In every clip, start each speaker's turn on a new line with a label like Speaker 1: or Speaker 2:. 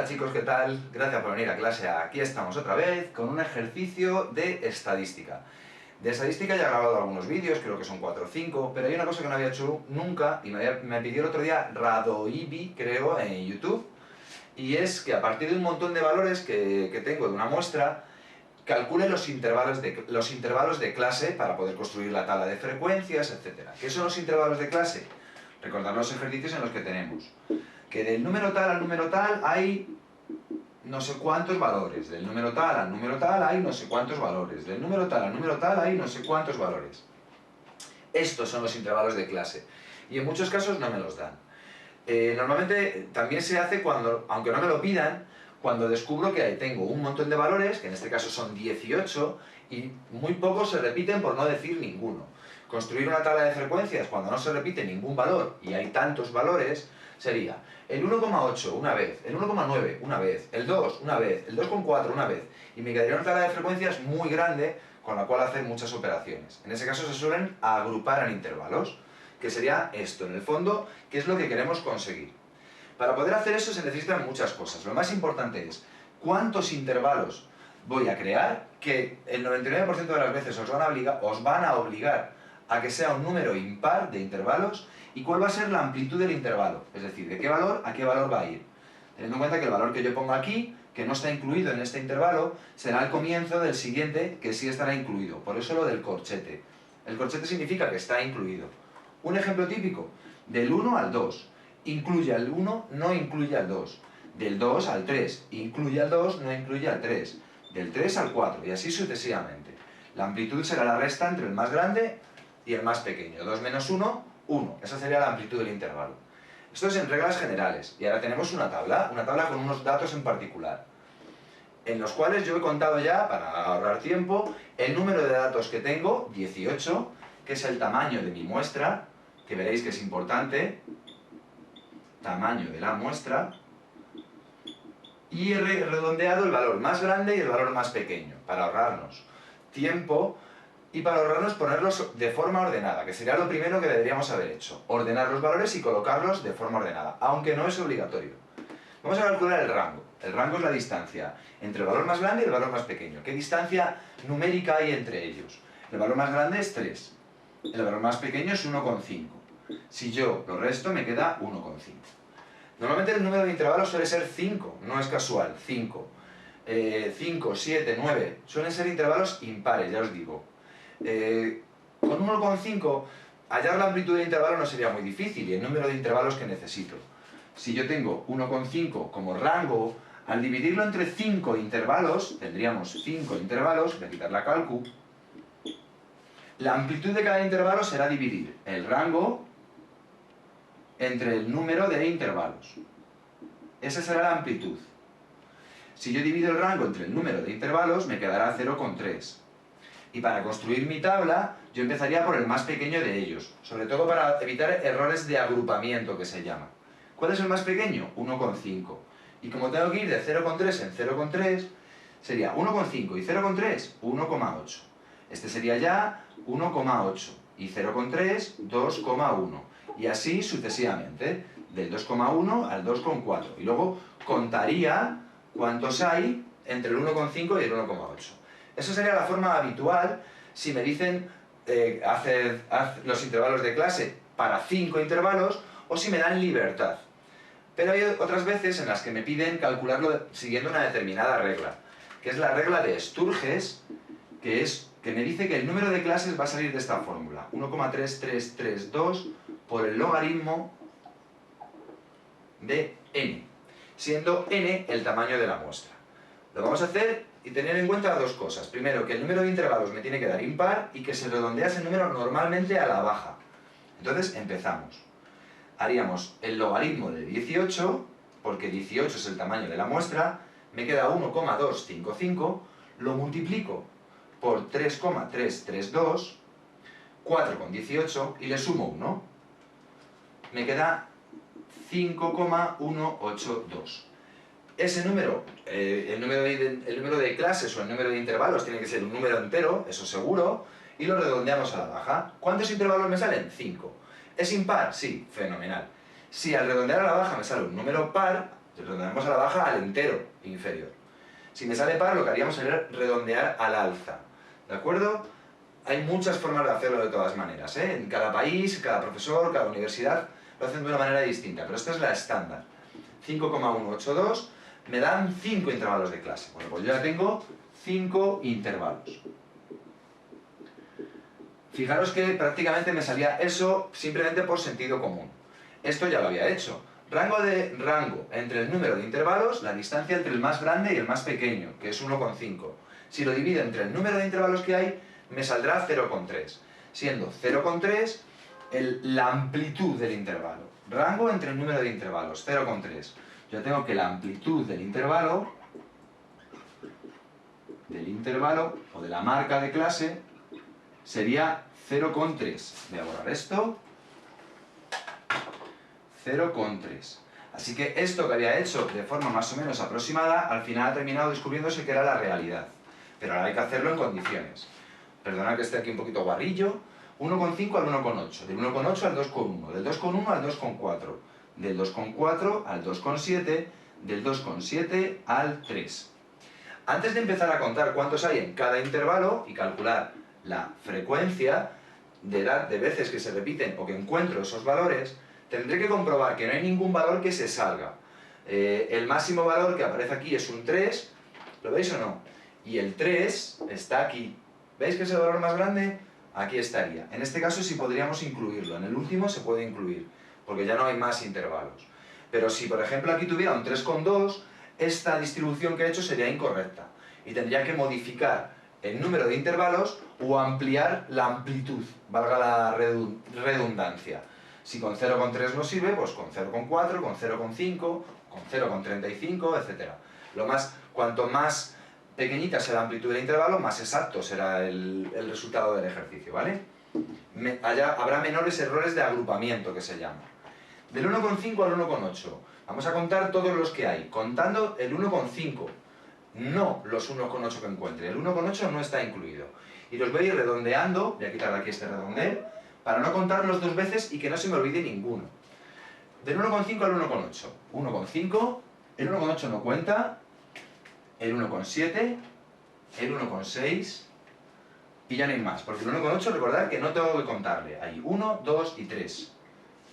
Speaker 1: Hola chicos, ¿qué tal? Gracias por venir a clase. Aquí estamos otra vez con un ejercicio de estadística. De estadística ya he grabado algunos vídeos, creo que son 4 o 5, pero hay una cosa que no había hecho nunca y me pidió el otro día Radoibi, creo, en YouTube, y es que a partir de un montón de valores que tengo de una muestra, calcule los intervalos de clase para poder construir la tabla de frecuencias, etc. ¿Qué son los intervalos de clase? Recordad los ejercicios en los que tenemos. Que del número tal al número tal hay no sé cuántos valores, del número tal al número tal hay no sé cuántos valores, del número tal al número tal hay no sé cuántos valores. Estos son los intervalos de clase, y en muchos casos no me los dan. Normalmente también se hace cuando, aunque no me lo pidan, cuando descubro que tengo un montón de valores, que en este caso son 18, y muy pocos se repiten por no decir ninguno. Construir una tabla de frecuencias cuando no se repite ningún valor y hay tantos valores sería el 1,8 una vez, el 1,9 una vez, el 2 una vez, el 2,4 una vez, y me quedaría una tabla de frecuencias muy grande con la cual hacer muchas operaciones. En ese caso se suelen agrupar en intervalos, que sería esto, en el fondo, que es lo que queremos conseguir. Para poder hacer eso se necesitan muchas cosas. Lo más importante es cuántos intervalos voy a crear, que el 99% de las veces os van a obligar a que sea un número impar de intervalos, y cuál va a ser la amplitud del intervalo, es decir, de qué valor a qué valor va a ir. Teniendo en cuenta que el valor que yo pongo aquí, que no está incluido en este intervalo, será el comienzo del siguiente, que sí estará incluido. Por eso lo del corchete. El corchete significa que está incluido. Un ejemplo típico, del 1 al 2, incluye al 1, no incluye al 2. Del 2 al 3, incluye al 2, no incluye al 3. Del 3 al 4, y así sucesivamente. La amplitud será la resta entre el más grande y el más pequeño. 2 menos 1, 1. Esa sería la amplitud del intervalo. Esto es en reglas generales. Y ahora tenemos una tabla con unos datos en particular, en los cuales yo he contado ya, para ahorrar tiempo, el número de datos que tengo, 18, que es el tamaño de mi muestra, que veréis que es importante, tamaño de la muestra, y he redondeado el valor más grande y el valor más pequeño, para ahorrarnos tiempo y para ahorrarnos ponerlos de forma ordenada, que sería lo primero que deberíamos haber hecho, ordenar los valores y colocarlos de forma ordenada, aunque no es obligatorio. Vamos a calcular el rango. El rango es la distancia entre el valor más grande y el valor más pequeño. ¿Qué distancia numérica hay entre ellos? El valor más grande es 3, el valor más pequeño es 1,5. Si yo lo resto me queda 1,5. Normalmente el número de intervalos suele ser 5, no es casual, 5. 5, 7, 9, suelen ser intervalos impares, ya os digo. Con 1,5 hallar la amplitud del intervalo no sería muy difícil, y el número de intervalos que necesito. Si yo tengo 1,5 como rango, al dividirlo entre 5 intervalos, tendríamos 5 intervalos, voy a quitar la calcu, la amplitud de cada intervalo será dividir el rango entre el número de intervalos. Esa será la amplitud. Si yo divido el rango entre el número de intervalos, me quedará 0,3. Y para construir mi tabla, yo empezaría por el más pequeño de ellos, sobre todo para evitar errores de agrupamiento, que se llama. ¿Cuál es el más pequeño? 1,5. Y como tengo que ir de 0,3 en 0,3, sería 1,5 y 0,3, 1,8. Este sería ya 1,8. Y 0,3, 2,1. Y así sucesivamente, del 2,1 al 2,4. Y luego contaría cuántos hay entre el 1,5 y el 1,8. Esa sería la forma habitual si me dicen haz los intervalos de clase para 5 intervalos, o si me dan libertad. Pero hay otras veces en las que me piden calcularlo siguiendo una determinada regla, que es la regla de Sturges, que me dice que el número de clases va a salir de esta fórmula, 1,3332 por el logaritmo de n, siendo n el tamaño de la muestra. Lo vamos a hacer y tener en cuenta dos cosas. Primero, que el número de intervalos me tiene que dar impar y que se redondea ese número normalmente a la baja. Entonces empezamos. Haríamos el logaritmo de 18, porque 18 es el tamaño de la muestra, me queda 1,255, lo multiplico por 3,332, 4,18, y le sumo 1. Me queda 5,182. Ese número, el número de clases o el número de intervalos tiene que ser un número entero, eso seguro, y lo redondeamos a la baja. ¿Cuántos intervalos me salen? 5. ¿Es impar? Sí, fenomenal. Si al redondear a la baja me sale un número par, redondeamos a la baja al entero inferior. Si me sale par, lo que haríamos sería redondear al alza, ¿de acuerdo? Hay muchas formas de hacerlo de todas maneras, ¿eh? En cada país, cada profesor, cada universidad lo hacen de una manera distinta, pero esta es la estándar. 5,182 me dan 5 intervalos de clase. Bueno, pues yo ya tengo 5 intervalos. Fijaros que prácticamente me salía eso simplemente por sentido común. Esto ya lo había hecho. Rango entre el número de intervalos, la distancia entre el más grande y el más pequeño, que es 1,5. Si lo divido entre el número de intervalos que hay, me saldrá 0,3. Siendo 0,3 la amplitud del intervalo. Rango entre el número de intervalos, 0,3. Yo tengo que la amplitud del intervalo o de la marca de clase sería 0,3. Voy a borrar esto. 0,3. Así que esto que había hecho de forma más o menos aproximada, al final ha terminado descubriéndose que era la realidad. Pero ahora hay que hacerlo en condiciones. Perdonad que esté aquí un poquito guarrillo. 1,5 al 1,8. Del 1,8 al 2,1. Del 2,1 al 2,4. Del 2,4 al 2,7. Del 2,7 al 3. Antes de empezar a contar cuántos hay en cada intervalo y calcular la frecuencia de veces que se repiten o que encuentro esos valores, tendré que comprobar que no hay ningún valor que se salga. El máximo valor que aparece aquí es un 3, ¿lo veis o no? Y el 3 está aquí. ¿Veis que es el valor más grande? Aquí estaría. En este caso sí podríamos incluirlo. En el último se puede incluir, porque ya no hay más intervalos. Pero si, por ejemplo, aquí tuviera un 3,2, esta distribución que he hecho sería incorrecta. Y tendría que modificar el número de intervalos o ampliar la amplitud, valga la redundancia. Si con 0,3 no sirve, pues con 0,4, con 0,5, con 0,35, etc. Cuanto más pequeñita sea la amplitud del intervalo, más exacto será el resultado del ejercicio, ¿vale? Habrá menores errores de agrupamiento, que se llama. Del 1,5 al 1,8. Vamos a contar todos los que hay, contando el 1,5, no los 1,8 que encuentre. El 1,8 no está incluido. Y los voy a ir redondeando, voy a quitar de aquí este redondel, para no contarlos dos veces y que no se me olvide ninguno. Del 1,5 al 1,8. 1,5, el 1,8 no cuenta, el 1,7, el 1,6 y ya no hay más. Porque el 1,8 recordad que no tengo que contarle. Hay 1, 2 y 3.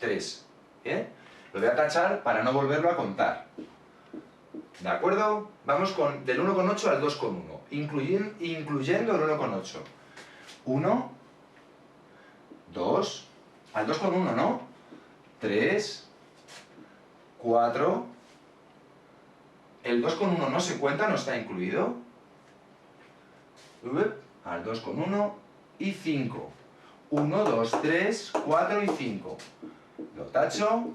Speaker 1: 3. ¿Bien? Lo voy a tachar para no volverlo a contar. ¿De acuerdo? Vamos del 1,8 al 2,1, incluyendo el 1,8. 1, 2, al 2,1 no, 3, 4, el 2,1 no se cuenta, no está incluido, al 2,1 y 5. 1, 2, 3, 4 y 5. Lo tacho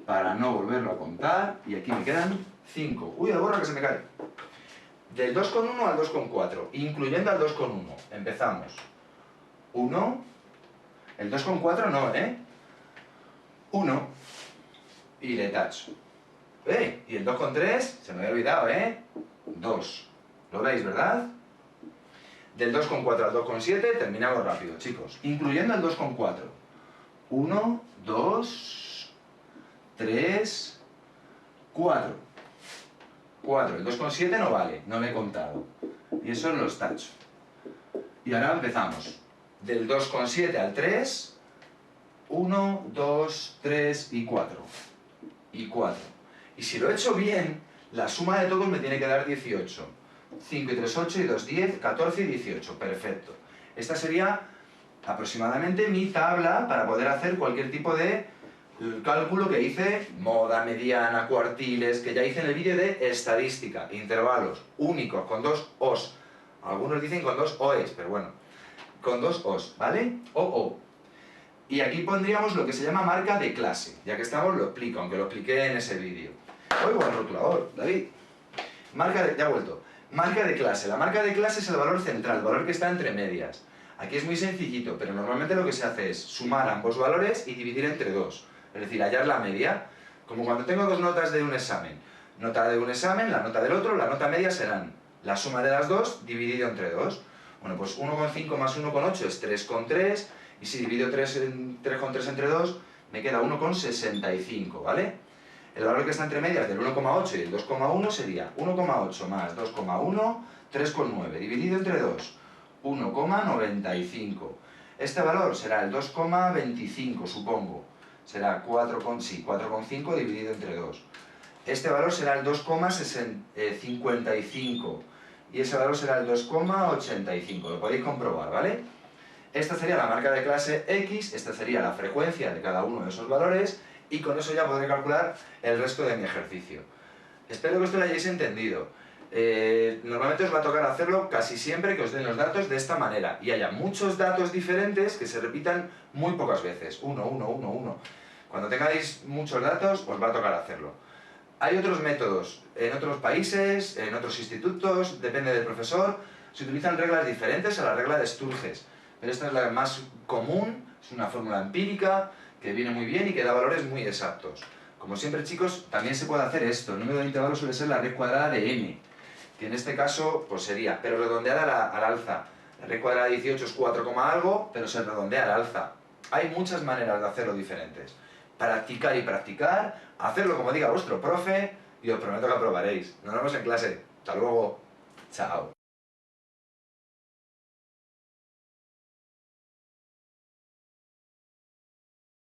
Speaker 1: para no volverlo a contar y aquí me quedan 5. Uy, la borra que se me cae. Del 2,1 al 2,4, incluyendo al 2,1. Empezamos. 1, el 2,4 no, ¿eh? 1 y le tacho. Y el 2,3, se me había olvidado, ¿eh? 2. ¿Lo veis, verdad? Del 2,4 al 2,7 terminamos rápido, chicos. Incluyendo el 2,4. 1, 2, 3, 4. 4. El 2,7 no vale, no lo he contado. Y eso los tacho. Y ahora empezamos. Del 2,7 al 3, 1, 2, 3 y 4. Y 4. Y si lo he hecho bien, la suma de todos me tiene que dar 18. 5 y 3, 8 y 2, 10, 14 y 18. Perfecto. Esta sería aproximadamente mi tabla para poder hacer cualquier tipo de cálculo que hice, moda, mediana, cuartiles, que ya hice en el vídeo de estadística, intervalos únicos, con 2 O's. Algunos dicen con 2 OEs, pero bueno, con 2 O's, ¿vale? O. Y aquí pondríamos lo que se llama marca de clase. Ya que estamos, lo explico, aunque lo expliqué en ese vídeo. Oigo el rotulador, David. Ya he vuelto. Marca de clase. La marca de clase es el valor central, el valor que está entre medias. Aquí es muy sencillito, pero normalmente lo que se hace es sumar ambos valores y dividir entre 2. Es decir, hallar la media. Como cuando tengo dos notas de un examen. Nota de un examen, la nota del otro, la nota media serán la suma de las dos dividido entre 2. Bueno, pues 1,5 más 1,8 es 3,3. Y si divido 3,3 entre 2, me queda 1,65, ¿vale? El valor que está entre medias del 1,8 y el 2,1 sería 1,8 más 2,1, 3,9, dividido entre 2, 1,95. Este valor será el 2,25, supongo. Será 4,5 dividido entre 2. Este valor será el 2,55 y ese valor será el 2,85. Lo podéis comprobar, ¿vale? Esta sería la marca de clase X, esta sería la frecuencia de cada uno de esos valores y con eso ya podré calcular el resto de mi ejercicio. Espero que esto lo hayáis entendido. Normalmente os va a tocar hacerlo casi siempre que os den los datos de esta manera y haya muchos datos diferentes que se repitan muy pocas veces. 1, 1, 1, 1. Cuando tengáis muchos datos os va a tocar hacerlo. Hay otros métodos, en otros países, en otros institutos, depende del profesor, se utilizan reglas diferentes a la regla de Sturges, pero esta es la más común, es una fórmula empírica que viene muy bien y que da valores muy exactos. Como siempre, chicos, también se puede hacer esto. El número de intervalos suele ser la raíz cuadrada de n, que en este caso pues sería, pero redondeada al alza. La raíz cuadrada de 18 es 4, algo, pero se redondea al alza. Hay muchas maneras de hacerlo diferentes. Practicar y practicar, hacerlo como diga vuestro profe y os prometo que aprobaréis. Nos vemos en clase. Hasta luego. Chao.